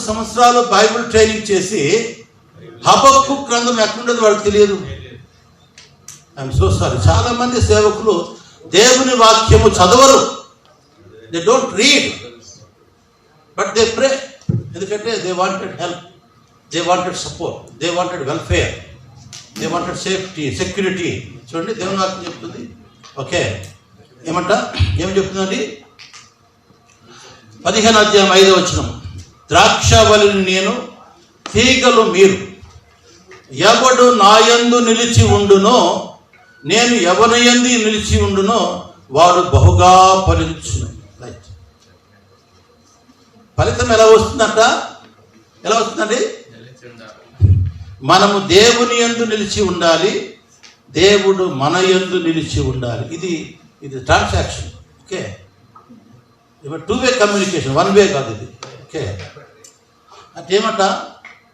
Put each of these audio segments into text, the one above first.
సంవత్సరాలు Bible training చేసి హబక్కు గ్రంథం ఎక్కడుండదు వాడికి తెలియదు. I'm so sorry. చాలా మంది సేవకులు దేవుని వాక్యము చదవరు. They don't read but they pray. ఎందుకంటే they wanted help, they wanted support, they wanted welfare, they wanted safety, security. చూడండి దేవుని వాక్యం చెప్తుంది. ఓకే, ఏమి చెప్తుందండి? 15వ అధ్యాయం 5వ వచనం. ద్రాక్షవల్లిని నేను, తీగలు మీరు. ఎవడు నాయందు నిలిచి ఉండునో, నేను ఎవరియందు నిలిచి ఉండునో వాడు బహుగా ఫలించును. రైట్. ఫలితం ఎలా వస్తుందంట? ఎలా వస్తుందండి? మనము దేవుని యందు నిలిచి ఉండాలి, దేవుడు మన యందు నిలిచి ఉండాలి. ఇది transaction. Okay, two way communication, one way కాదు ఇది. ఓకే, అంటే ఏమంట?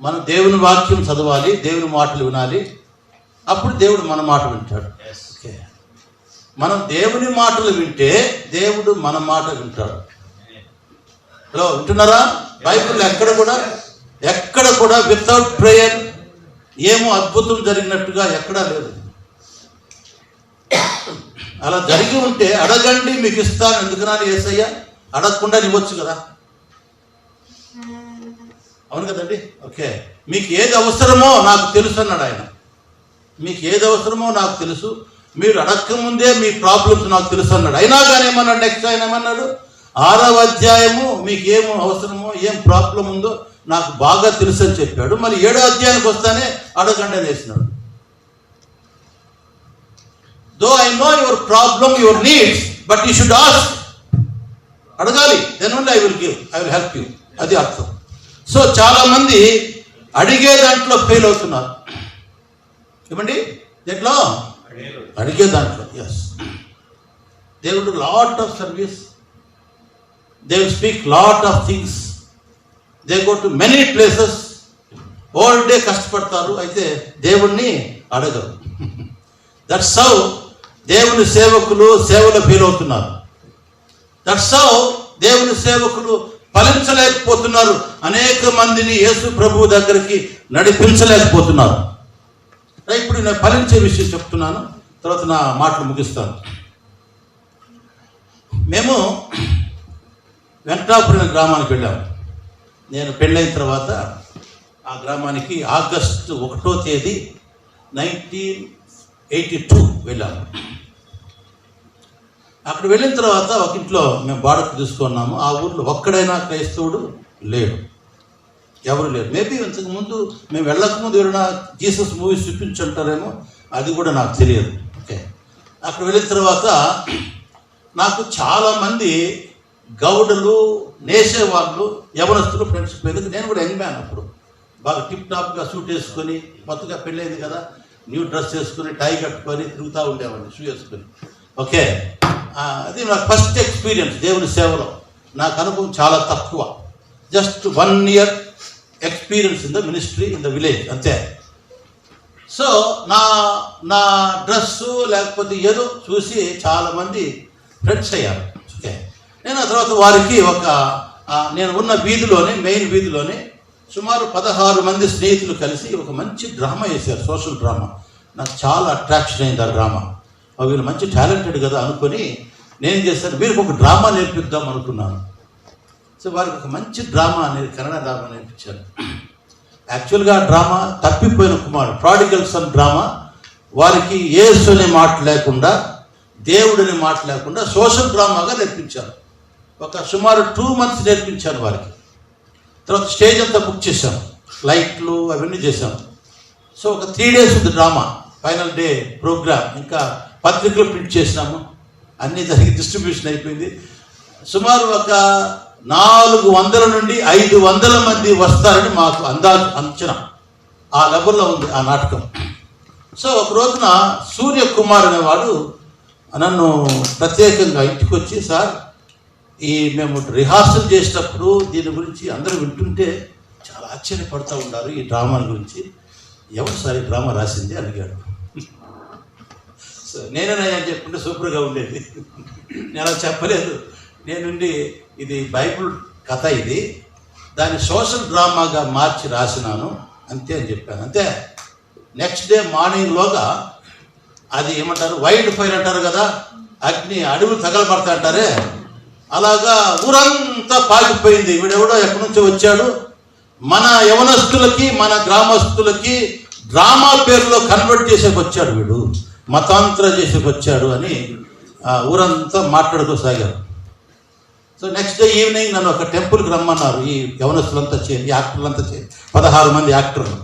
మనం దేవుని వాక్యం చదవాలి, దేవుని మాటలు వినాలి, అప్పుడు దేవుడు మన మాట వింటాడు. ఓకే, మనం దేవుని మాటలు వింటే దేవుడు మన మాట వింటాడు. హలో, వింటున్నారా? బైబిల్ ఎక్కడ కూడా వితౌట్ ప్రేయర్ ఏమో అద్భుతం జరిగినట్టుగా ఎక్కడా లేదు. అలా జరిగి ఉంటే అడగండి మీకు ఇస్తాను ఎందుకనాలి యేసయ్య? అడగకుండా ఇవ్వచ్చు కదా. అవును కదండి? ఓకే, మీకు ఏది అవసరమో నాకు తెలుసు అన్నాడు ఆయన. మీకు ఏది అవసరమో నాకు తెలుసు, మీరు అడగకముందే మీ ప్రాబ్లమ్స్ నాకు తెలుసు అన్నాడు. అయినా కానీ ఏమన్నాడు? నెక్స్ట్ ఆయన ఏమన్నాడు? 6వ అధ్యాయము మీకు ఏం అవసరమో, ఏం ప్రాబ్లం ఉందో నాకు బాగా తెలుసు అని చెప్పాడు. మరి 7వ అధ్యాయానికి వస్తానే అడగండి అని వేసినాడు. Though I know your problem, your needs, but you should ask. అడగాలి, then only I will give, I will help you. అది అర్థం. సో చాలా మంది అడిగే దాంట్లో ఫెయిల్ అవుతున్నారు. ఏమండి? దేంట్లో? అడిగే దాంట్లో. Yes, they will do lot of service, they will speak lot of things, they go to many places, whole day కష్టపడతారు, అయితే దేవుణ్ణి అడగరు. దట్స్ హౌ దేవుని సేవకులు సేవలో ఫెయిల్ అవుతున్నారు. దట్స్ హౌ దేవుని సేవకులు ఫలించలేకపోతున్నారు. అనేక మందిని యేసు ప్రభువు దగ్గరికి నడిపించలేకపోతున్నారు. ఇప్పుడు నేను ఫలించే విషయం చెప్తున్నాను, తర్వాత నా మాటలు ముగిస్తాను. మేము వెంకటాపురం గ్రామానికి వెళ్ళాము. నేను పెళ్ళైన తర్వాత ఆ గ్రామానికి ఆగస్టు 1వ తేదీ 1982 వెళ్ళాము. అక్కడ వెళ్ళిన తర్వాత ఒక ఇంట్లో మేము బాడకు తీసుకున్నాము. ఆ ఊర్లో ఒక్కడైనా క్రైస్తవుడు లేడు, ఎవరు లేరు. మేబీ ఇంతకుముందు మేము వెళ్ళకముందు ఎవరైనా జీసస్ మూవీస్ చూపించుంటారేమో, అది కూడా నాకు తెలియదు. ఓకే, అక్కడ వెళ్ళిన తర్వాత నాకు చాలామంది గౌడలు, నేసేవాళ్ళు, యవనస్తులు ఫ్రెండ్షిప్ అయింది. నేను కూడా యంగ్ మ్యాన్ అప్పుడు, బాగా టిప్ టాప్గా సూట్ వేసుకొని, కొత్తగా పెళ్ళైంది కదా, న్యూ డ్రెస్ వేసుకొని, టై కట్టుకొని తిరుగుతూ ఉండేవాడిని, షూ వేసుకొని. ఓకే, అది నాకు ఫస్ట్ ఎక్స్పీరియన్స్ దేవుని సేవలో. నాకు అనుభవం చాలా తక్కువ, just 1 year experience in the ministry in the village, అంతే. సో నా డ్రెస్సు లేకపోతే ఏదో చూసి చాలామంది ఫ్రెండ్స్ అయ్యారు. ఓకే, నేను ఆ తర్వాత వారికి నేను ఉన్న వీధిలోనే, మెయిన్ వీధిలోనే సుమారు 16 మంది స్నేహితులు కలిసి ఒక మంచి డ్రామా వేశారు, సోషల్ డ్రామా. నాకు చాలా అట్రాక్షన్ అయింది ఆ డ్రామా. వీళ్ళు మంచి టాలెంటెడ్ కదా అనుకొని నేను చేశాను, వీరికి ఒక డ్రామా నేర్పిద్దాం అనుకున్నాను. సో వారికి ఒక మంచి డ్రామా అనేది, కన్నడ డ్రామా నేర్పించాను. యాక్చువల్గా ఆ డ్రామా తప్పిపోయిన కుమారుడు, ప్రాడిగల్ సన్ డ్రామా. వారికి యేసు అనే మాట లేకుండా, దేవుడనే మాట లేకుండా సోషల్ డ్రామాగా నేర్పించాను. ఒక సుమారు 2 months నేర్పించాను వారికి. తర్వాత స్టేజ్ అంతా బుక్ చేశాను, లైట్లు అవన్నీ చేశాను. సో ఒక 3 days ఉంది డ్రామా. ఫైనల్ డే ప్రోగ్రామ్, ఇంకా పత్రికలు ప్రింట్ చేసినాము, అన్నీ జరిగి డిస్ట్రిబ్యూషన్ అయిపోయింది. సుమారు ఒక 400 నుండి 500 మంది వస్తారని మాకు అంచనా. ఆ లెవెల్లో ఉంది ఆ నాటకం. సో ఒక రోజున సూర్యకుమార్ అనేవాడు నన్ను ప్రత్యేకంగా ఇంటికి వచ్చి, సార్ మేము రిహార్సల్ చేసేటప్పుడు దీని గురించి అందరూ వింటుంటే చాలా ఆశ్చర్యపడుతూ ఉన్నారు ఈ డ్రామా గురించి, ఎవరు సార్ ఈ డ్రామా రాసింది అడిగాడు. సో నేనేనయ్యా చెప్పుకుంటే సూపర్గా ఉండేది. నేను అలా చెప్పలేదు. నేనుండి ఇది బైబిల్ కథ, ఇది దాన్ని సోషల్ డ్రామాగా మార్చి రాసినాను అంతే అని చెప్పాను. అంతే. నెక్స్ట్ డే మార్నింగ్లోగా అది ఏమంటారు, వైల్డ్ ఫైర్ అంటారు కదా, అగ్ని అడవులు తగలబడతా అంటారే, అలాగా ఊరంతా పాకిపోయింది. వీడెవడో ఎక్కడి నుంచో వచ్చాడు, మన యవనస్తులకి మన గ్రామస్తులకి డ్రామా పేరులో కన్వర్ట్ చేసేకి వచ్చాడు, వీడు మతాంతర చేసేకి వచ్చాడు అని ఊరంతా మాట్లాడుకోసాగారు. సో నెక్స్ట్ డే ఈవినింగ్ నన్ను ఒక టెంపుల్కి రమ్మన్నారు. ఈ యవనస్తులంతా చేయండి, యాక్టర్లంతా చేయండి, 16 మంది యాక్టర్లు.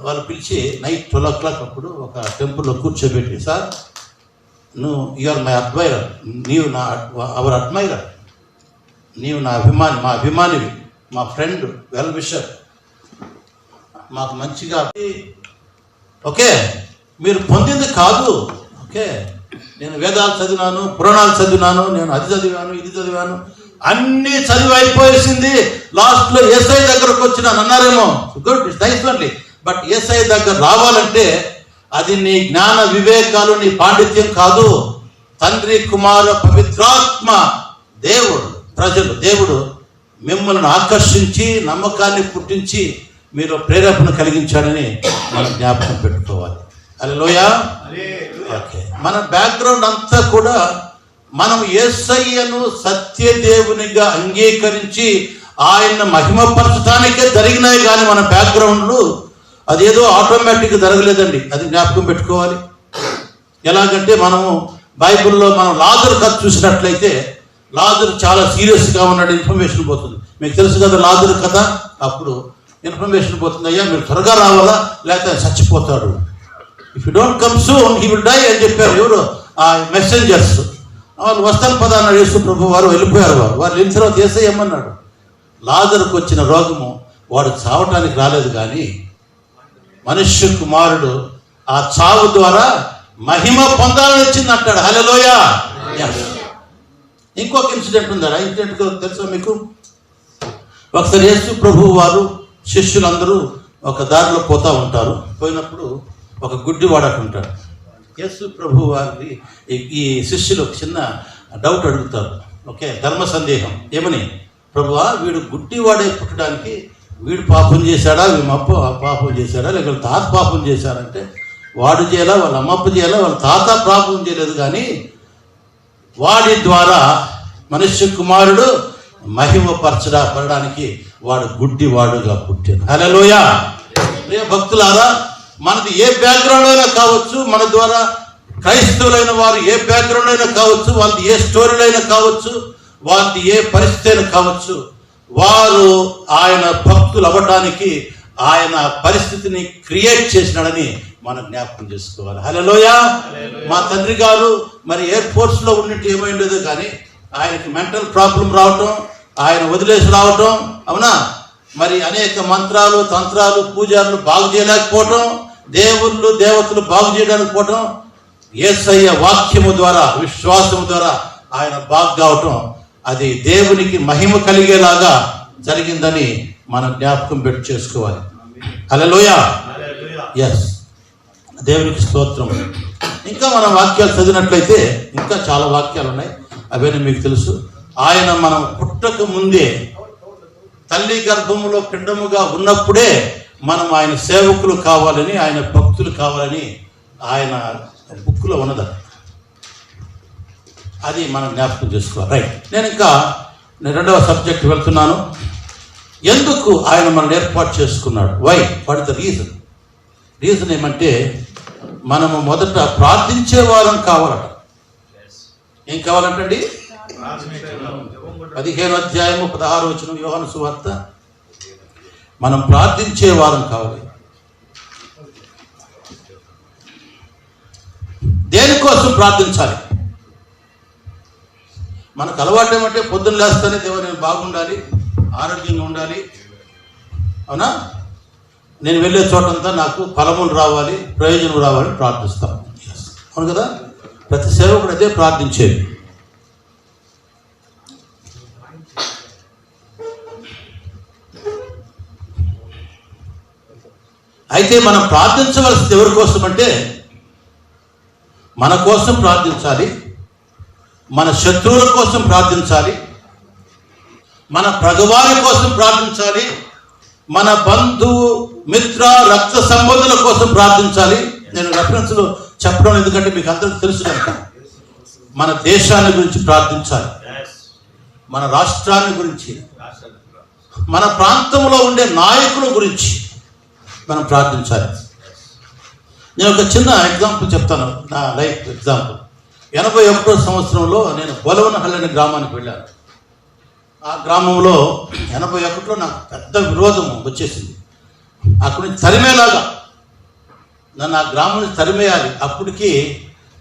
వాళ్ళు పిలిచి నైట్ 12 o'clock అప్పుడు ఒక టెంపుల్లో కూర్చోబెట్టి, సార్ నువ్వు యూఆర్ మై అడ్మైరర్, నీవు నా అవర్ అడ్మైరర్, నీవు నా అభిమాని, మా అభిమానివి, మా ఫ్రెండ్, వెల్ విషర్, మాకు మంచిగా ఓకే, మీరు పొందింది కాదు. ఓకే, నేను వేదాలు చదివినాను, పురాణాలు చదివినాను, నేను అది చదివాను, ఇది చదివాను, అన్నీ చదివి అయిపోయేసింది. లాస్ట్లో ఏసఐ దగ్గరకు వచ్చినాను అన్నారేమో, good, it's nice only, but ఏసఐ దగ్గర రావాలంటే అది నీ జ్ఞాన వివేకాలు, నీ పాండిత్యం కాదు. తండ్రి, కుమార, పవిత్రాత్మ, దేవుడు, ప్రజలు, దేవుడు మిమ్మల్ని ఆకర్షించి నమ్మకాన్ని పుట్టించి మీరు ప్రేరేపణ కలిగించాడని మనం జ్ఞాపకం పెట్టుకోవాలి. హల్లెలూయా. ఓకే, మన బ్యాక్గ్రౌండ్ అంతా కూడా మనం యేసయ్యను సత్యదేవునిగా అంగీకరించి ఆయన మహిమపరచడానికే జరిగినాయి, కానీ మన బ్యాక్గ్రౌండ్లు అదేదో ఆటోమేటిక్గా జరగలేదండి, అది జ్ఞాపకం పెట్టుకోవాలి. ఎలాగంటే మనము బైబిల్లో మనం లాజరు కథ చూసినట్లయితే లాజరు చాలా సీరియస్గా ఉన్నాడు, ఇన్ఫర్మేషన్ పోతుంది. మీకు తెలుసు కదా లాజరు కథ. అప్పుడు ఇన్ఫర్మేషన్ పోతుంది, అయ్యా మీరు త్వరగా రావాలా లేకపోతే చచ్చిపోతాడు, if you don't come soon he will die అని చెప్పారు ఎవరు, ఆ మెసెంజర్స్. వాళ్ళు వస్తాను పదా అన్నాడు యేసు ప్రభు వారు, వెళ్ళిపోయారు. వాళ్ళు వెళ్ళిన తర్వాత యేసయ్య ఏమన్నాడు, లాజరుకు వచ్చిన రోగము వాడు చావటానికి రాలేదు, కానీ మనుష్య కుమారుడు ఆ చావు ద్వారా మహిమ పొందాలని వచ్చింది అంటాడు. హల్లెలూయా. ఇంకొక ఇన్సిడెంట్ ఉందా, ఇన్సిడెంట్ తెలుసా మీకు? ఒకసారి యేసు ప్రభు వారు శిష్యులందరూ ఒక దారిలో పోతూ ఉంటారు. పోయినప్పుడు ఒక గుడ్డివాడు అక్కడ ఉంటాడు. యేసు ప్రభు వారి ఈ శిష్యులు ఒక చిన్న డౌట్ అడుగుతారు. ఓకే, ధర్మ సందేహం. ఏమని? ప్రభువా, వీడు గుడ్డివాడే పుట్టడానికి వీడు పాపం చేశాడా, వీమప్ప పాపం చేశాడా, లేక వాళ్ళ తాత పాపం చేశారంటే వాడు చేయాలా, వాళ్ళ అమ్మప్ప చేయాలా, వాళ్ళ తాత పాపం చేయలేదు, కానీ వాడి ద్వారా మనుష్య కుమారుడు పడడానికి వాడు గుడ్డివాడుగా పుట్టాడు. హల్లెలూయా. ప్రియ భక్తులారా, మనది ఏ బ్యాక్గ్రౌండ్ అయినా కావచ్చు, మన ద్వారా క్రైస్తవులైన వారు ఏ బ్యాక్గ్రౌండ్ అయినా కావచ్చు, వాళ్ళది ఏ స్టోరీలు అయినా కావచ్చు, వాళ్ళది ఏ పరిస్థితి అయినా కావచ్చు, వారు ఆయన భక్తులు అవ్వటానికి ఆయన పరిస్థితిని క్రియేట్ చేసినాడని మనం జ్ఞాపకం చేసుకోవాలి. హల్లెలూయా. మా తండ్రి గారు మరి ఎయిర్ ఫోర్స్లో ఉన్నట్టు ఏమైండేదో, కానీ ఆయనకి మెంటల్ ప్రాబ్లం రావటం, ఆయన వదిలేసి రావటం, అవునా, మరి అనేక మంత్రాలు, తంత్రాలు, పూజారులు బాగు చేయలేకపోవటం, దేవుళ్ళు దేవతలు బాగు చేయడానికి పోవటం, యేసయ్య వాక్యము ద్వారా, విశ్వాసము ద్వారా ఆయన బాగు కావటం, అది దేవునికి మహిమ కలిగేలాగా జరిగిందని మనం జ్ఞాపకం పెట్టి చేసుకోవాలి. హల్లెలూయా. ఎస్, దేవునికి స్తోత్రం. ఇంకా మనం వాక్యాలు చదివినట్లయితే ఇంకా చాలా వాక్యాలు ఉన్నాయి, అవన్నీ మీకు తెలుసు. ఆయన మనం పుట్టక ముందే తల్లి గర్భములో పిండముగా ఉన్నప్పుడే మనం ఆయన సేవకులు కావాలని, ఆయన భక్తులు కావాలని ఆయన బుక్లో ఉన్నది. అది మనం జ్ఞాపకం చేసుకోవాలి. రైట్, నేను రెండవ సబ్జెక్ట్ వెళ్తున్నాను. ఎందుకు ఆయన మనల్ని ఏర్పాటు చేసుకున్నాడు? Why, what is the reason? Reason ఏమంటే మనము మొదట ప్రార్థించే వారం కావాలట. ఏం కావాలంటండి? 15వ అధ్యాయము 16వ వచనం యోహాను సువార్త. మనం ప్రార్థించే వారం కావాలి. దేనికోసం ప్రార్థించాలి? మనకు అలవాటు ఏమంటే పొద్దున్న లేస్తానే దేవుడు నేను బాగుండాలి, ఆరోగ్యంగా ఉండాలి, అవునా, నేను వెళ్ళే చోటంతా నాకు ఫలములు రావాలి, ప్రయోజనం రావాలని ప్రార్థిస్తాం. అవును కదా, ప్రతి సేవకుడు అదే ప్రార్థించేది. అయితే మనం ప్రార్థించవలసింది ఎవరి కోసం అంటే, మన కోసం ప్రార్థించాలి, మన శత్రువుల కోసం ప్రార్థించాలి, మన ప్రగవారి కోసం ప్రార్థించాలి, మన బంధువు మిత్ర రక్త సంబంధుల కోసం ప్రార్థించాలి. నేను రెఫరెన్స్లో చెప్పడం ఎందుకంటే మీకు అందరికీ తెలుసు కనుక. మన దేశాన్ని గురించి ప్రార్థించాలి, మన రాష్ట్రాన్ని గురించి, మన ప్రాంతంలో ఉండే నాయకుల గురించి మనం ప్రార్థించాలి. నేను ఒక చిన్న ఎగ్జాంపుల్ చెప్తాను, నా లైఫ్ ఎగ్జాంపుల్. 81వ సంవత్సరంలో నేను బొలవనహల్లి అనే గ్రామానికి వెళ్ళాను. ఆ గ్రామంలో 81లో నాకు పెద్ద విరోధం వచ్చేసింది. అక్కడి నుంచి తరిమేలాగా నన్ను ఆ గ్రామం నుంచి తరిమేయాలి. అప్పటికి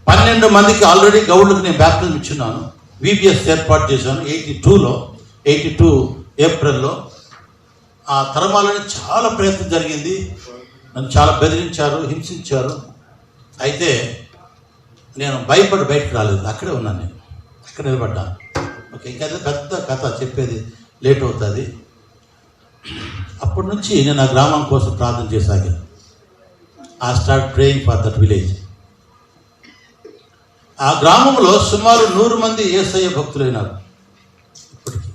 12 మందికి ఆల్రెడీ గౌడ్లకు నేను బ్యాప్టిజం ఇచ్చున్నాను. VBS ఏర్పాటు చేశాను 82 ఏప్రిల్లో. ఆ తరమాలని చాలా ప్రయత్నం జరిగింది. నన్ను చాలా బెదిరించారు, హింసించారు. అయితే నేను భయపడి బయటకు రాలేదు, అక్కడే ఉన్నాను. నేను అక్కడ నిలబడ్డాను. ఓకే, ఇంకా పెద్ద కథ చెప్పేది లేట్ అవుతుంది. అప్పటి నుంచి నేను ఆ గ్రామం కోసం ప్రార్థన చేసాగాను. I start praying for that village. ఆ గ్రామంలో సుమారు 100 మంది యేసయ్య భక్తులైనారు. ఇప్పటికీ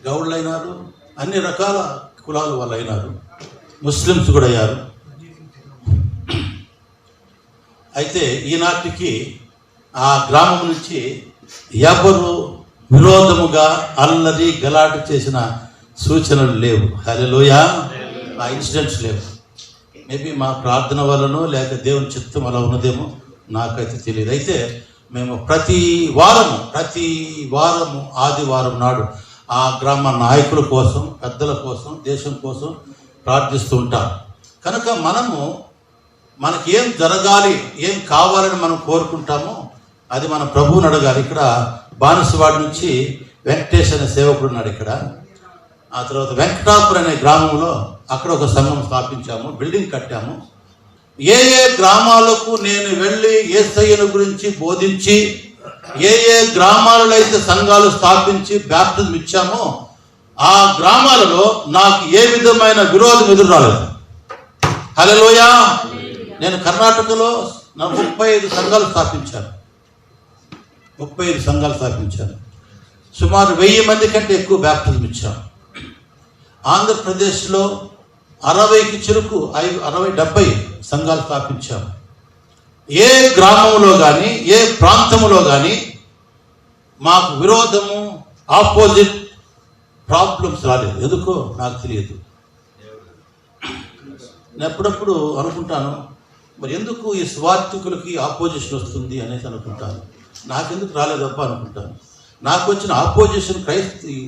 గౌడ్లు అయినారు, అన్ని రకాల కులాల వాళ్ళు అయినారు, ముస్లిమ్స్ కూడా అయ్యారు. అయితే ఈనాటికి ఆ గ్రామం నుంచి ఎవరు విరోధముగా అల్లరి గలాట చేసిన సూచనలు లేవు. హల్లెలూయా. ఆ ఇన్సిడెంట్స్ లేవు. మేబీ మా ప్రార్థన వల్లనో లేక దేవుని చిత్తం అలా ఉన్నదేమో, నాకైతే తెలియదు. అయితే మేము ప్రతి వారము ఆదివారం నాడు ఆ గ్రామ నాయకుల కోసం, పెద్దల కోసం, దేశం కోసం ప్రార్థిస్తూ ఉంటాం. కనుక మనకి ఏం జరగాలి, ఏం కావాలని మనం కోరుకుంటామో అది మన ప్రభువుని అడగాలి. ఇక్కడ బానసవాడి నుంచి వెంకటేష్ అనే సేవకుడు ఉన్నాడు ఇక్కడ. ఆ తర్వాత వెంకటాపురం అనే గ్రామంలో అక్కడ ఒక సంఘం స్థాపించాము, బిల్డింగ్ కట్టాము. ఏ గ్రామాలకు నేను వెళ్ళి యేసయ్యను గురించి బోధించి, ఏ గ్రామాలలో అయితే సంఘాలు స్థాపించి బ్యాప్టిజం ఇచ్చామో ఆ గ్రామాలలో నాకు ఏ విధమైన విరోధం ఎదురు రాలేదు. హల్లెలూయా. నేను కర్ణాటకలో 35 సంఘాలు స్థాపించాను. 35 సంఘాలు స్థాపించాను. సుమారు 1000 మంది కంటే ఎక్కువ బ్యాప్టిజం ఇచ్చాను. ఆంధ్రప్రదేశ్లో 60కి చిరుకు 60-70 సంఘాలు స్థాపించాము. ఏ గ్రామంలో కానీ, ఏ ప్రాంతంలో కానీ మాకు విరోధము, ఆపోజిట్ ప్రాబ్లమ్స్ రాలేదు. ఎందుకో నాకు తెలియదు. నేను ఎప్పుడప్పుడు అనుకుంటాను, మరి ఎందుకు ఈ స్వార్థికులకి ఆపోజిషన్ వస్తుంది అనేసి అనుకుంటాను. నాకెందుకు రాలేదప్ప అనుకుంటాను. నాకు వచ్చిన ఆపోజిషన్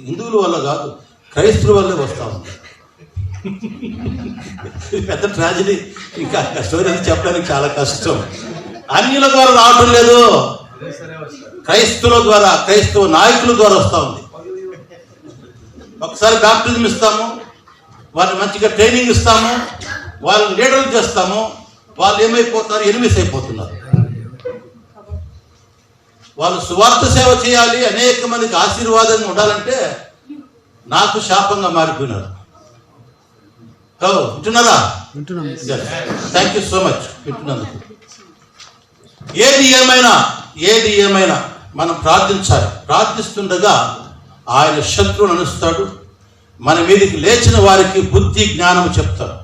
హిందువుల వల్ల కాదు, క్రైస్తవుల వల్లే వస్తూ ఉంది. పెద్ద ట్రాజడీ. ఇంకా స్టోరీ అది చెప్పడానికి చాలా కష్టం. అన్యుల ద్వారా రావటం లేదు, క్రైస్తవుల ద్వారా, క్రైస్తవ నాయకుల ద్వారా వస్తూ ఉంది. ఒకసారి బ్యాప్టిజం ఇస్తాము, వాళ్ళని మంచిగా ట్రైనింగ్ ఇస్తాము, వాళ్ళని లీడర్లు చేస్తాము, వాళ్ళు ఏమైపోతారు, ఎనిమిస్ అయిపోతున్నారు. వాళ్ళు సువార్త సేవ చేయాలి, అనేక మందికి ఆశీర్వాదంగా ఉండాలంటే నాకు శాపంగా మారిపోయినారు. వింటున్నారా? థ్యాంక్ యూ సో మచ్ వింటున్నందుకు. ఏది ఏమైనా మనం ప్రార్థించాలి. ప్రార్థిస్తుండగా ఆయన శత్రువును అనుస్తాడు. మన మీదకి లేచిన వారికి బుద్ధి జ్ఞానం చెప్తాడు.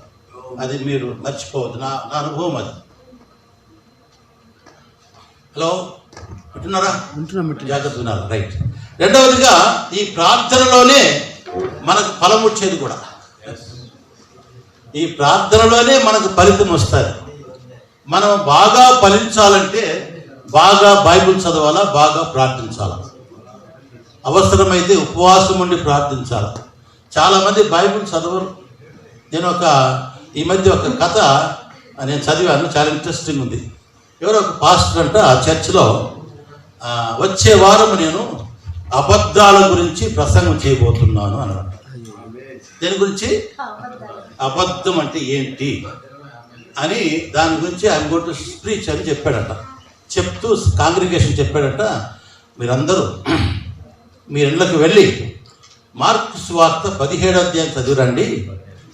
అది మీరు మర్చిపోవద్దు. నా అనుభవం అది. హలో, వింటున్నారా? జాగ్రత్త వినాలి. రైట్. రెండవదిగా ఈ ప్రార్థనలోనే మనకు ఫలం వచ్చేది కూడా. ఈ ప్రార్థనలోనే మనకు ఫలితం వస్తుంది. మనం బాగా ఫలించాలంటే బాగా బైబిల్ చదవాలా, బాగా ప్రార్థించాలా, అవసరమైతే ఉపవాసం ఉండి ప్రార్థించాలి. చాలామంది బైబిల్ చదవరు. నేను ఈ మధ్య ఒక కథ నేను చదివాను, చాలా ఇంట్రెస్టింగ్ ఉంది. ఎవరో ఒక పాస్టర్ అంట ఆ చర్చిలో వచ్చే వారం నేను అబద్ధాల గురించి ప్రసంగం చేయబోతున్నాను అన్నాడు. దేని గురించి? అబద్ధం అంటే ఏంటి అని, దాని గురించి ఐఎమ్ గోయింగ్ టు స్పీచ్ అని చెప్పాడట. చెప్తూ కాంగ్రిగేషన్ చెప్పాడట, మీరందరూ మీ ఇళ్ళకి వెళ్ళి మార్కు సువార్త 17వ అధ్యాయం చదివిరండి,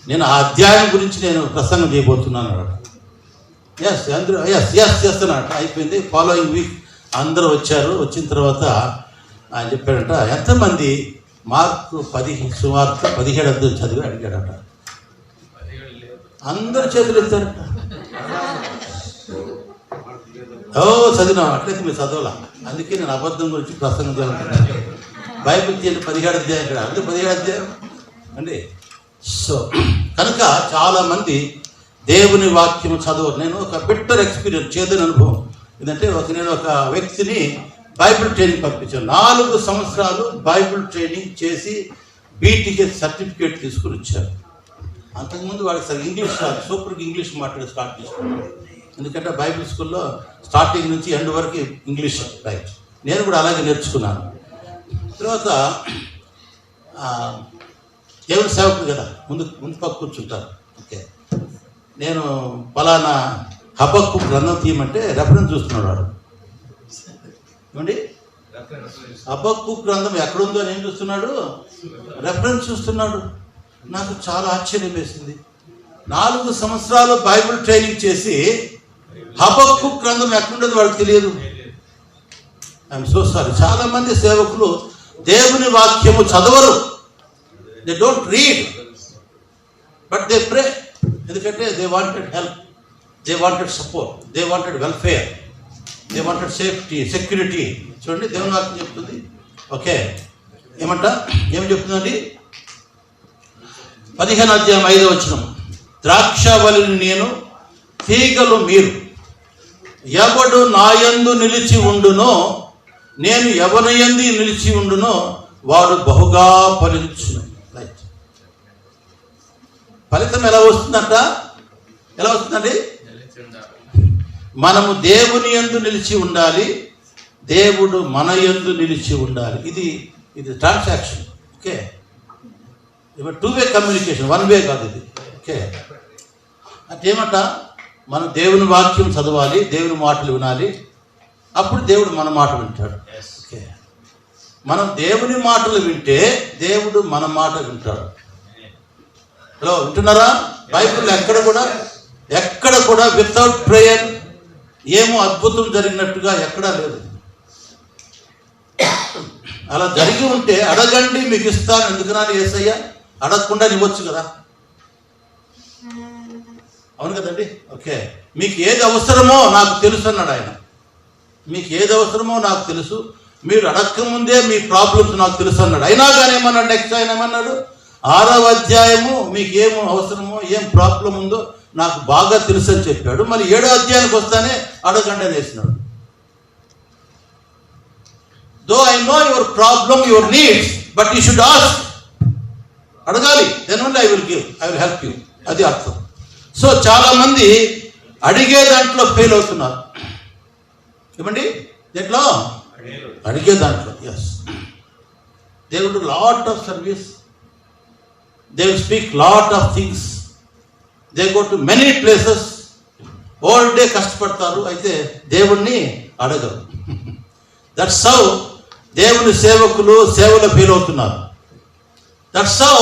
నేను ఆ అధ్యాయం గురించి నేను ప్రసంగం చేయబోతున్నాను అన్నాడు. అందరూ చేస్తున్నాడట. అయిపోయింది. ఫాలోయింగ్ వీక్ అందరూ వచ్చారు. వచ్చిన తర్వాత ఆయన చెప్పాడంట, ఎంతమంది మార్కు సుమారు 17 అధ్యాయం చదివి అడిగాడట. అందరు చేతులు ఎత్తారట. చదివినా అట్లయితే మీరు చదవాల. అందుకే నేను అబద్ధం గురించి ప్రసంగం జరుగుతున్నాను. బైబిల్ తీయండి 17 అధ్యాయం ఇక్కడ, అందుకే 17 అధ్యాయం అండి. సో కనుక చాలామంది దేవుని వాక్యం చదవరు. నేను ఒక బెటర్ ఎక్స్పీరియన్స్, చేదని అనుభవం ఏంటంటే, నేను ఒక వ్యక్తిని బైబిల్ ట్రైనింగ్ పంపించాను. 4 సంవత్సరాలు బైబిల్ ట్రైనింగ్ చేసి బీటీకే సర్టిఫికేట్ తీసుకుని వచ్చారు. అంతకుముందు వాడికి సరే ఇంగ్లీష్ రాదు, సూపర్గా ఇంగ్లీష్ మాట్లాడి స్టార్ట్ చేసుకున్నాను. ఎందుకంటే బైబిల్ స్కూల్లో స్టార్టింగ్ నుంచి ఎండ్ వరకు ఇంగ్లీష్ రైట్. నేను కూడా అలాగే నేర్చుకున్నాను. తర్వాత దేవుని సేవకుడు కదా, ముందు పక్క కూర్చుంటారు. ఓకే, నేను పలానా హబక్కు గ్రంథం తీయమంటే రెఫరెన్స్ చూస్తున్నాడు వాడు. ఏమండి, హబక్కు గ్రంథం ఎక్కడుందో అని ఏం చూస్తున్నాడు? రెఫరెన్స్ చూస్తున్నాడు. నాకు చాలా ఆశ్చర్యం వేసింది. 4 సంవత్సరాలు బైబిల్ ట్రైనింగ్ చేసి హబక్కు గ్రంథం ఎక్కడుండేది వాడికి తెలియదు. I'm so sorry. చాలా మంది సేవకులు దేవుని వాక్యము చదవరు. They don't read but they pray. ఎందుకంటే they wanted help, they wanted support, they wanted welfare, they wanted safety, security. చూడండి దేవుని వాక్యం చెప్తుంది. ఓకే, ఏమి చెప్తుందండి? 15 అధ్యాయం 5వ వచనం, ద్రాక్షవల్లిని నేను, తీగలు మీరు. ఎవడు నాయందు నిలిచి ఉండునో, నేను ఎవరియందు నిలిచి ఉండునో వాడు బహుగా ఫలించును. రైట్. ఫలితం ఎలా వస్తుందంట? ఎలా వస్తుందండి? మనము దేవుని యందు నిలిచి ఉండాలి, దేవుడు మన యందు నిలిచి ఉండాలి. ఇది transaction. Okay, two way communication, one way కాదు ఇది. ఓకే, అంటే ఏమంట? మనం దేవుని వాక్యం చదవాలి, దేవుని మాటలు వినాలి, అప్పుడు దేవుడు మన మాట వింటాడు. ఓకే, మనం దేవుని మాటలు వింటే దేవుడు మన మాట వింటాడు. హలో, వింటున్నారా? బైబిల్ ఎక్కడ కూడా వితౌట్ ప్రేయర్ ఏమో అద్భుతం జరిగినట్టుగా ఎక్కడా లేదు. అలా జరిగి ఉంటే అడగండి మీకు ఇస్తాను ఎందుకన్నా యేసయ్య, అడగకుండా ఇవ్వచ్చు కదా. అవును కదండి. ఓకే, మీకు ఏది అవసరమో నాకు తెలుసు అన్నాడు ఆయన. మీకు ఏది అవసరమో నాకు తెలుసు, మీరు అడగకముందే మీ ప్రాబ్లమ్స్ నాకు తెలుసు అన్నాడు. అయినా కానీ ఏమన్నాడు? నెక్స్ట్ ఆయన ఏమన్నాడు? 6వ అధ్యాయము మీకు ఏమో అవసరమో, ఏం ప్రాబ్లం ఉందో నాకు బాగా తెలుసు అని చెప్పాడు. మరి 7వ అధ్యాయానికి వస్తానే అడగండి అని వేసినాడు. Though I know your problem, your needs, but you should ask. అడగాలి, then only I will give, I will help you. అది అర్థం. సో చాలా మంది అడిగే దాంట్లో ఫెయిల్ అవుతున్నారు. ఏమండి? దేంట్లో? అడిగే దాంట్లో. Yes, they will do lot of service, they will speak lot of things, they go to many places, all day కష్టపడతారు, అయితే దేవుణ్ణి అడగరు. దట్స్ హౌ దేవుని సేవకులు సేవలో ఫెయిల్ అవుతున్నారు. దట్స్ హౌ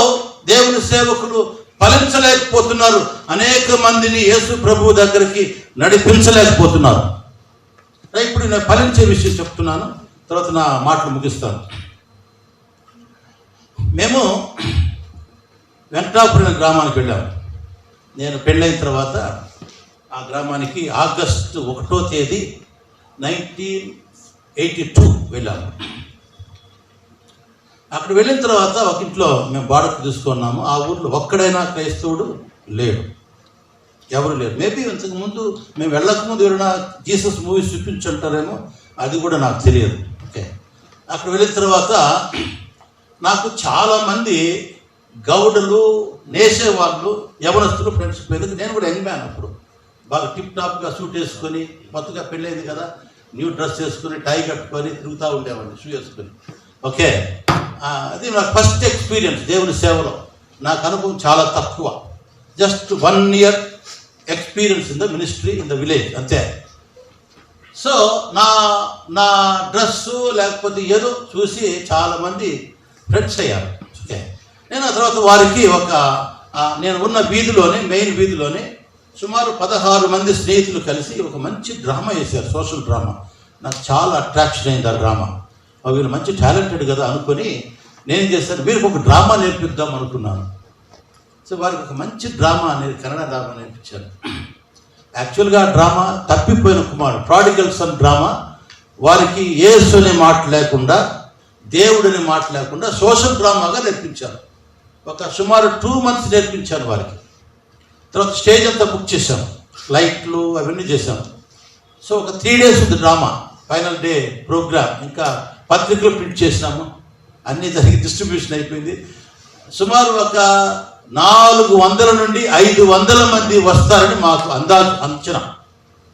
దేవుని సేవకులు ఫలించలేకపోతున్నారు. అనేక మందిని యేసు ప్రభు దగ్గరికి నడిపించలేకపోతున్నారు. ఇప్పుడు నేను ఫలించే విషయం చెప్తున్నాను, తర్వాత నా మాటలు ముగిస్తాను. మేము వెంకటాపురం గ్రామానికి వెళ్ళాము. నేను పెళ్ళైన తర్వాత ఆ గ్రామానికి ఆగస్టు 1వ తేదీ 1982 వెళ్ళాము. అక్కడ వెళ్ళిన తర్వాత ఒక ఇంట్లో మేము బాడకు తీసుకున్నాము. ఆ ఊర్లో ఒక్కడైనా క్రైస్తవుడు లేడు, ఎవరు లేరు. మేబీ ఇంతకుముందు మేము వెళ్ళకముందు ఎవరైనా జీసస్ మూవీస్ చూపించుంటారేమో, అది కూడా నాకు తెలియదు. ఓకే, అక్కడ వెళ్ళిన తర్వాత నాకు చాలామంది గౌడలు, నేసేవాళ్ళు, యవనస్తులు ఫ్రెండ్షిప్ అయ్యేది. నేను కూడా యంగ్ మ్యాన్ అప్పుడు, బాగా టిప్ టాప్గా సూట్ వేసుకొని, కొత్తగా పెళ్ళైంది కదా, న్యూ డ్రెస్ వేసుకొని, టై కట్టుకొని తిరుగుతూ ఉండేవాడిని, షూ వేసుకొని. ఓకే, అది నాకు ఫస్ట్ ఎక్స్పీరియన్స్ దేవుని సేవలో. నాకు అనుభవం చాలా తక్కువ, just 1 year experience in the ministry in the village, అంతే. సో నా డ్రెస్సు లేకపోతే ఏదో చూసి చాలామంది ఫ్రెండ్స్ అయ్యారు. ఓకే, నేను ఆ తర్వాత వారికి నేను ఉన్న వీధిలోనే, మెయిన్ వీధిలోనే సుమారు 16 మంది స్నేహితులు కలిసి ఒక మంచి డ్రామా వేశారు, సోషల్ డ్రామా. నాకు చాలా అట్రాక్షన్ అయింది ఆ డ్రామా. వీళ్ళు మంచి టాలెంటెడ్ కదా అనుకొని నేను చేశాను, వీరికి ఒక డ్రామా నేర్పిద్దాం అనుకున్నాను. సో వారికి ఒక మంచి డ్రామా అనేది కన్నడ డ్రామా నేర్పించాను. యాక్చువల్గా డ్రామా తప్పిపోయిన కుమారుడు, ప్రాడిగల్ సన్ డ్రామా, వారికి యేసు అనే మాట లేకుండా, దేవుడనే మాట లేకుండా సోషల్ డ్రామాగా నేర్పించాను. ఒక సుమారు 2 months నేర్పించాను వారికి. తర్వాత స్టేజ్ అంతా బుక్ చేశాము, లైట్లు అవన్నీ చేశాము. సో ఒక 3 days ఉంది డ్రామా, ఫైనల్ డే ప్రోగ్రామ్. ఇంకా పత్రికలు ప్రింట్ చేసినాము, అన్నీ జరిగి డిస్ట్రిబ్యూషన్ అయిపోయింది. సుమారు ఒక 400 నుండి 500 మంది వస్తారని మాకు అంచనా.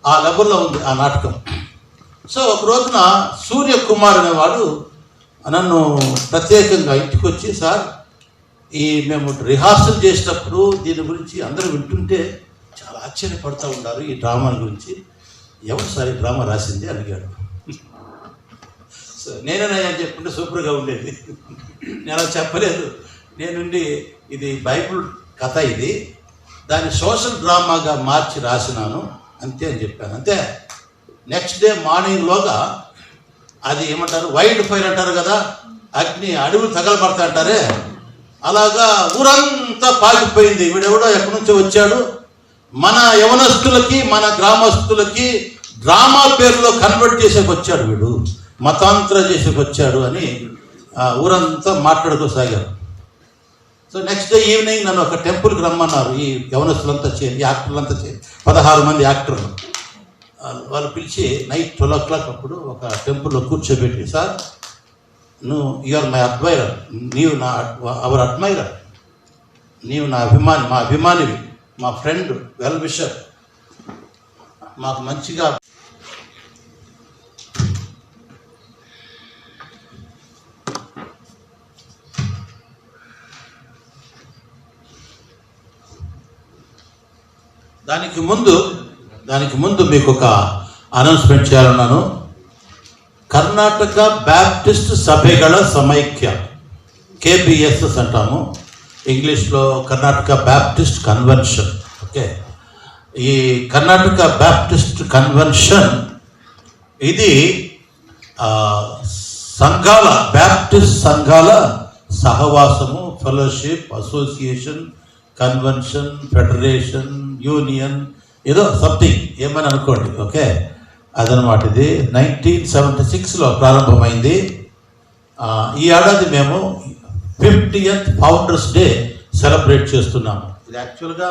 ఆ లెవెల్లో ఉంది ఆ నాటకం. సో ఒక రోజున సూర్యకుమార్ అనేవాడు నన్ను ప్రత్యేకంగా ఇంటికి వచ్చి, సార్ మేము రిహార్సల్ చేసేటప్పుడు దీని గురించి అందరూ వింటుంటే చాలా ఆశ్చర్యపడుతూ ఉన్నారు ఈ డ్రామా గురించి, ఎవరు సార్ ఈ డ్రామా రాసింది అడిగాడు. సో నేనేనయ్యా చెప్పుకుంటే సూపర్గా ఉండేది. నేను అలా చెప్పలేదు, నేనుండి ఇది బైబిల్ కథ, ఇది దాన్ని సోషల్ డ్రామాగా మార్చి రాసినాను అంతే అని చెప్పాను. అంతే. నెక్స్ట్ డే మార్నింగ్లోగా అది ఏమంటారు, వైల్డ్ ఫైర్ అంటారు కదా, అగ్ని అడవులు తగలబడతా అంటారే, అలాగా ఊరంతా పాకిపోయింది. వీడెవడో ఎక్కడి నుంచో వచ్చాడు, మన యవనస్తులకి మన గ్రామస్తులకి డ్రామా పేరులో కన్వర్ట్ చేసేకి వచ్చాడు, వీడు మతాంతర చేసేకి వచ్చాడు అని ఊరంతా మాట్లాడుకోసాగారు. సో నెక్స్ట్ డే ఈవినింగ్ నన్ను ఒక టెంపుల్కి రమ్మన్నారు. ఈ యవనస్తులంతా చేరి, యాక్టర్లంతా చేరి, 16 మంది యాక్టర్లు. వాళ్ళు పిలిచి నైట్ 12 o'clock అప్పుడు ఒక టెంపుల్లో కూర్చోబెట్టి, sir you are my admirer, నీవు నా అవర్ అడ్మైరర్, నీవు నా అభిమాని, మా అభిమానివి, మా ఫ్రెండ్, వెల్ విషర్, మాకు మంచిగా దానికి ముందు మీకు ఒక అనౌన్స్మెంట్ చేయాలన్నాను. కర్ణాటక బ్యాప్టిస్ట్ సభెಗಳ సమైక్య, KBSS అంటాము ఇంగ్లీష్లో, కర్ణాటక బ్యాప్టిస్ట్ కన్వెన్షన్. ఓకే, ఈ కర్ణాటక బ్యాప్టిస్ట్ కన్వెన్షన్ ఇది సంఘాల, బ్యాప్టిస్ట్ సంఘాల సహవాసము, fellowship, association, convention, federation, union, ఏదో సంథింగ్ ఏమని అనుకోండి. ఓకే, అదనమాట. ఇది 1976లో ప్రారంభమైంది. ఈ ఏడాది మేము 50th ఫౌండర్స్ డే సెలబ్రేట్ చేస్తున్నాము. ఇది యాక్చువల్గా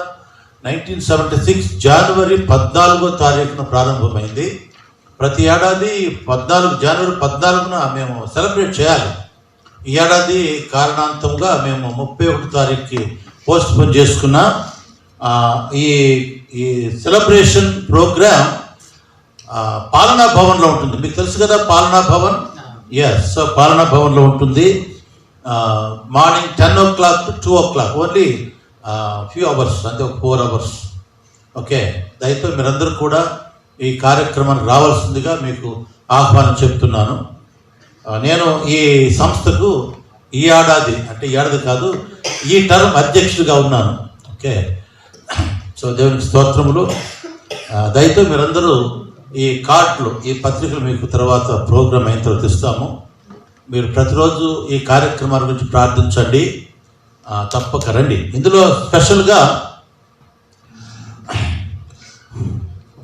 1976 జనవరి 14వ తారీఖున ప్రారంభమైంది. ప్రతి ఏడాది జనవరి 14న మేము సెలబ్రేట్ చేయాలి. ఈ ఏడాది కారణాంతంగా మేము 31వ తారీఖుకి పోస్ట్ పోన్ చేసుకున్నాం. ఈ సెలబ్రేషన్ ప్రోగ్రామ్ పాలనా భవన్లో ఉంటుంది. మీకు తెలుసు కదా పాలనా భవన్. ఎస్, సో పాలనా భవన్లో ఉంటుంది. Morning 10 o'clock to 2 o'clock, only few hours, అంటే ఒక 4 hours. ఓకే, దయతో మీరందరూ కూడా ఈ కార్యక్రమానికి రావాల్సిందిగా మీకు ఆహ్వానం చెప్తున్నాను. నేను ఈ సంస్థకు ఈ ఏడాది కాదు, ఈ టర్మ్ అధ్యక్షుడిగా ఉన్నాను. ఓకే, సో దేవునికి స్తోత్రములు. దయతో మీరందరూ ఈ కార్డులు, ఈ పత్రికలు మీకు తర్వాత ప్రోగ్రామ్ అయిన తర్వాత ఇస్తాము. మీరు ప్రతిరోజు ఈ కార్యక్రమాల గురించి ప్రార్థించండి, తప్పక రండి. ఇందులో స్పెషల్గా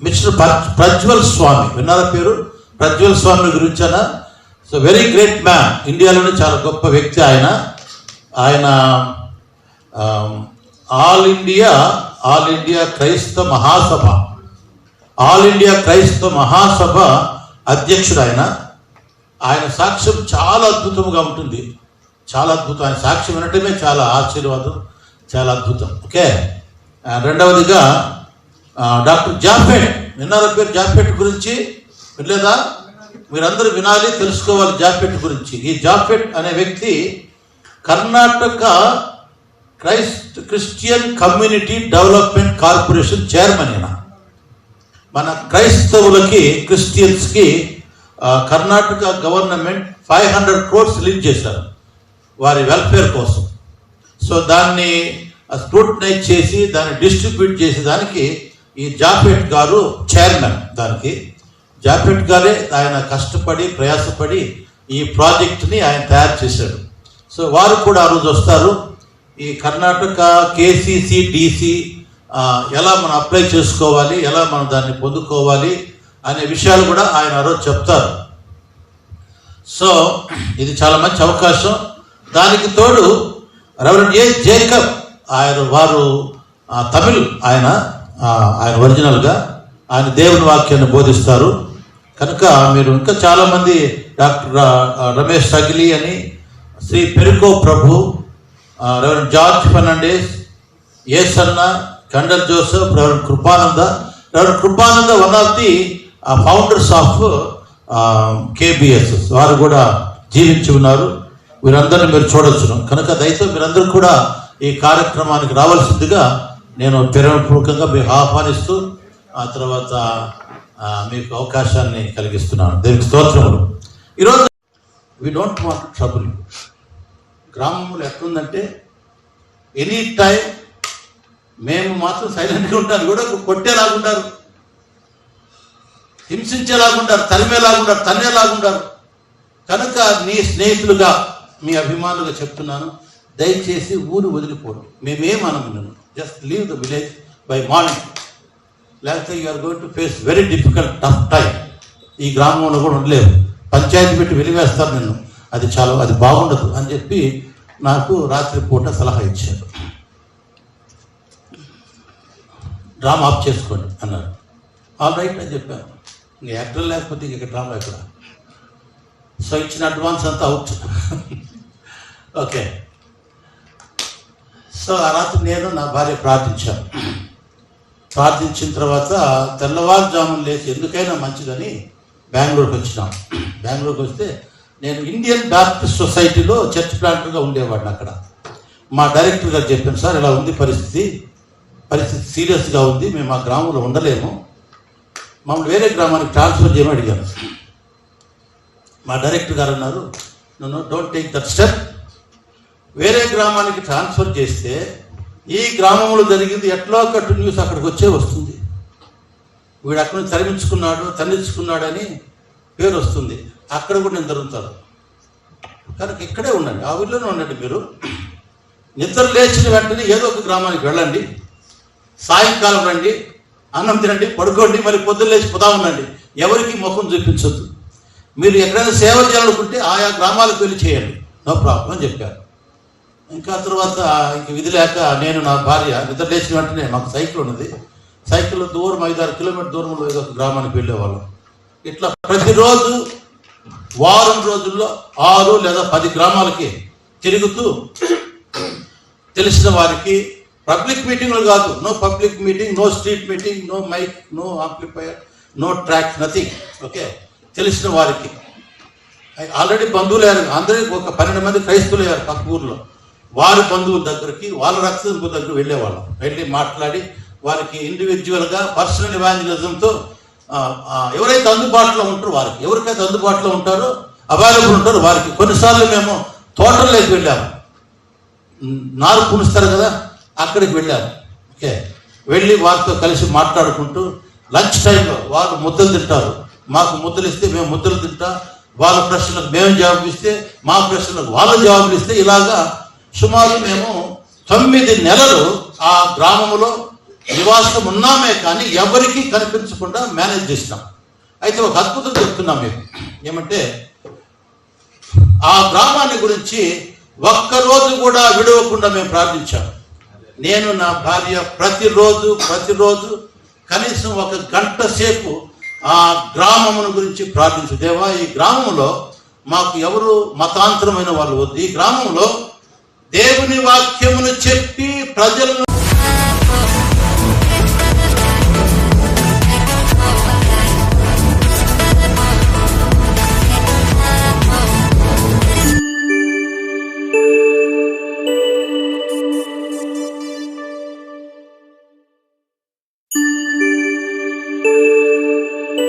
మిస్టర్ ప్రజ్వల్ స్వామి, విన్నారా పేరు? ప్రజ్వల్ స్వామి గురించేనా? సో వెరీ గ్రేట్ మ్యాన్, ఇండియాలోనే చాలా గొప్ప వ్యక్తి ఆయన. ఆల్ ఇండియా క్రైస్తవ మహాసభ అధ్యక్షుడు ఆయన సాక్ష్యం చాలా అద్భుతంగా ఉంటుంది, చాలా అద్భుతం. ఆయన సాక్ష్యం వినటమే చాలా ఆశీర్వాదం, చాలా అద్భుతం. ఓకే, రెండవదిగా డాక్టర్ జాఫెట్, విన్నారా పేరు? జాఫెట్ గురించి వినలేదా? మీరందరూ వినాలి, తెలుసుకోవాలి జాఫెట్ గురించి. ఈ జాఫెట్ అనే వ్యక్తి Karnataka Christian community development corporation chairman. అయినా మన క్రైస్తవులకి, క్రిస్టియన్స్కి కర్ణాటక గవర్నమెంట్ 500 crores రిలీజ్ చేశారు వారి వెల్ఫేర్ కోసం. సో దాన్ని స్క్రూటనైజ్ చేసి దాన్ని డిస్ట్రిబ్యూట్ చేసేదానికి ఈ జాఫెట్ గారు చైర్మన్. దానికి జాఫెట్ గారే ఆయన కష్టపడి ప్రయాసపడి ఈ ప్రాజెక్ట్ని ఆయన తయారు చేశాడు. సో వారు కూడా ఆ రోజు వస్తారు. ఈ కర్ణాటక కేసీసీ డీసీ ఎలా మనం అప్లై చేసుకోవాలి, ఎలా మనం దాన్ని పొందుకోవాలి అనే విషయాలు కూడా ఆయన ఆ రోజు చెప్తారు. సో ఇది చాలా మంచి అవకాశం. దానికి తోడు రెవరెండ్ ఏ జేకబ్ వారు తమిళ్, ఆయన ఒరిజినల్గా ఆయన దేవుని వాక్యాన్ని బోధిస్తారు. కనుక మీరు ఇంకా చాలామంది డాక్టర్ రమేష్ సగిలి అని, Shri Peruko Prabhu, reverend George Fernandes, Esanna, Kandal Joseph, reverend Kripananda one of the founders of KBS, వారు కూడా జీవించి ఉన్నారు. వీరందరినీ మీరు చూడొచ్చును. కనుక దయతో మీరందరూ కూడా ఈ కార్యక్రమానికి రావాల్సిందిగా నేను ప్రేమపూర్వకంగా మీకు ఆహ్వానిస్తూ ఆ తర్వాత మీకు అవకాశాన్ని కలిగిస్తున్నాను. దేవునికి స్తోత్రములు. ఈరోజు వీ డోంట్ వాంట్ ట్రబుల్. గ్రామంలో ఎట్లుందంటే ఎనీ టైం మేము మాత్రం సైలెంట్గా ఉంటారు, కూడా కొట్టేలాగుంటారు, హింసించేలాగుంటారు, తరిమేలాగుంటారు, తన్నేలాగుంటారు. కనుక నీ స్నేహితులుగా, మీ అభిమానులుగా చెప్తున్నాను, దయచేసి ఊరు వదిలిపోవడం. మేమేమనము, just leave the village by morning, లేకపోతే you are going to face very difficult tough time. ఈ గ్రామంలో కూడా ఉండలేవు, పంచాయతీ పెట్టి వెలివేస్తారు నిన్ను, అది బాగుండదు అని చెప్పి నాకు రాత్రిపూట సలహా ఇచ్చారు. డ్రామా ఆఫ్ చేసుకోండి అన్నారు. ఆల్ రైట్ అని చెప్పాను. ఇంక యాక్టర్ లేకపోతే ఇంక డ్రామా ఎక్కడ. సో ఇచ్చిన అడ్వాన్స్ అంతా అవుట్. ఓకే. సో ఆ రాత్రి నేను నా భార్య ప్రార్థించాను. ప్రార్థించిన తర్వాత తెల్లవారుజామున లేచి ఎందుకైనా మంచిదని బెంగళూరుకి వచ్చినాం. బెంగళూరుకి వస్తే నేను ఇండియన్ బాప్టిస్ట్ సొసైటీలో చర్చ్ ప్లాంటర్గా ఉండేవాడిని. అక్కడ మా డైరెక్టర్ గారు చెప్పాను, సార్ ఇలా ఉంది పరిస్థితి సీరియస్గా ఉంది, మేము ఆ గ్రామంలో ఉండలేము, మమ్మల్ని వేరే గ్రామానికి ట్రాన్స్ఫర్ చేయమని అడిగాను. మా డైరెక్టర్ గారు అన్నారు, no don't take that step. వేరే గ్రామానికి ట్రాన్స్ఫర్ చేస్తే ఈ గ్రామంలో జరిగింది ఎట్లా కట్టు న్యూస్ అక్కడికి వస్తుంది, వీడు అక్కడ నుంచి తన్నించుకున్నాడని పేరు వస్తుంది, అక్కడ కూడా నేను జరుగుతాను. కనుక ఇక్కడే ఉండండి, ఆ ఊళ్ళోనే ఉండండి. మీరు నిద్ర లేచిన వెంటనే ఏదో ఒక గ్రామానికి వెళ్ళండి, సాయంకాలం రండి, అన్నం తినండి, పడుకోండి, మరి పొద్దున్న లేచి పోతా ఉండండి, ఎవరికి ముఖం చూపించొద్దు. మీరు ఎక్కడైనా సేవ చేయాలనుకుంటే ఆయా గ్రామాలకు వెళ్ళి చేయండి, నో ప్రాబ్లం అని చెప్పారు. ఇంకా తర్వాత ఇంక విధి లేక నేను నా భార్య నిద్ర లేచిన వెంటనే, మాకు సైకిల్ ఉన్నది, సైకిల్లో దూరం 5-6 కిలోమీటర్ దూరంలో ఏదో ఒక గ్రామానికి వెళ్ళేవాళ్ళం. ఇట్లా ప్రతిరోజు వారం రోజుల్లో 6 లేదా 10 గ్రామాలకి తిరుగుతూ తెలిసిన వారికి, పబ్లిక్ మీటింగ్లు కాదు, no public meeting, no street meeting, no mic, no amplifier, no track, nothing. Okay. తెలిసిన వారికి, ఆల్రెడీ బంధువులు అయ్యారు, అందరికీ ఒక 12 మంది క్రైస్తవులు అయ్యారు పక్క ఊర్లో, వారి బంధువుల దగ్గరికి, వాళ్ళ రక్త దగ్గరికి వెళ్ళేవాళ్ళం. వెళ్ళి మాట్లాడి వారికి ఇండివిజువల్గా పర్సనల్ ఇవాంజలిజంతో ఎవరైతే అందుబాటులో ఉంటారో వారికి, ఎవరికైతే అందుబాటులో ఉంటారో అవైలబుల్ ఉంటారో వారికి. కొన్నిసార్లు మేము తోటల్లోకి వెళ్ళాము, నారు పులుస్తారు కదా, అక్కడికి వెళ్ళాము. ఓకే. వెళ్ళి వారితో కలిసి మాట్లాడుకుంటూ లంచ్ టైంలో వాళ్ళు ముద్దలు తింటారు, మాకు ముద్దలు ఇస్తే మేము ముద్దలు తింటాం, వాళ్ళ ప్రశ్నలకు మేము జవాబులు ఇస్తే మా ప్రశ్నలకు వాళ్ళు జవాబులు ఇస్తే, ఇలాగా సుమారు మేము 9 నెలలు ఆ గ్రామంలో నివాసం ఉన్నామే కానీ ఎవరికి కనిపించకుండా మేనేజ్ చేసినాం. అయితే ఒక అద్భుతం చెప్తున్నాం మీకు, ఏమంటే ఆ గ్రామాన్ని గురించి ఒక్కరోజు కూడా విడవకుండా మేము ప్రార్థించాం. నేను నా భార్య ప్రతిరోజు కనీసం 1 గంట సేపు ఆ గ్రామమును గురించి ప్రార్థించు. దేవా, ఈ గ్రామంలో మాకు ఎవరు మతాంతరమైన వాళ్ళు వద్దు, ఈ గ్రామంలో దేవుని వాక్యమును చెప్పి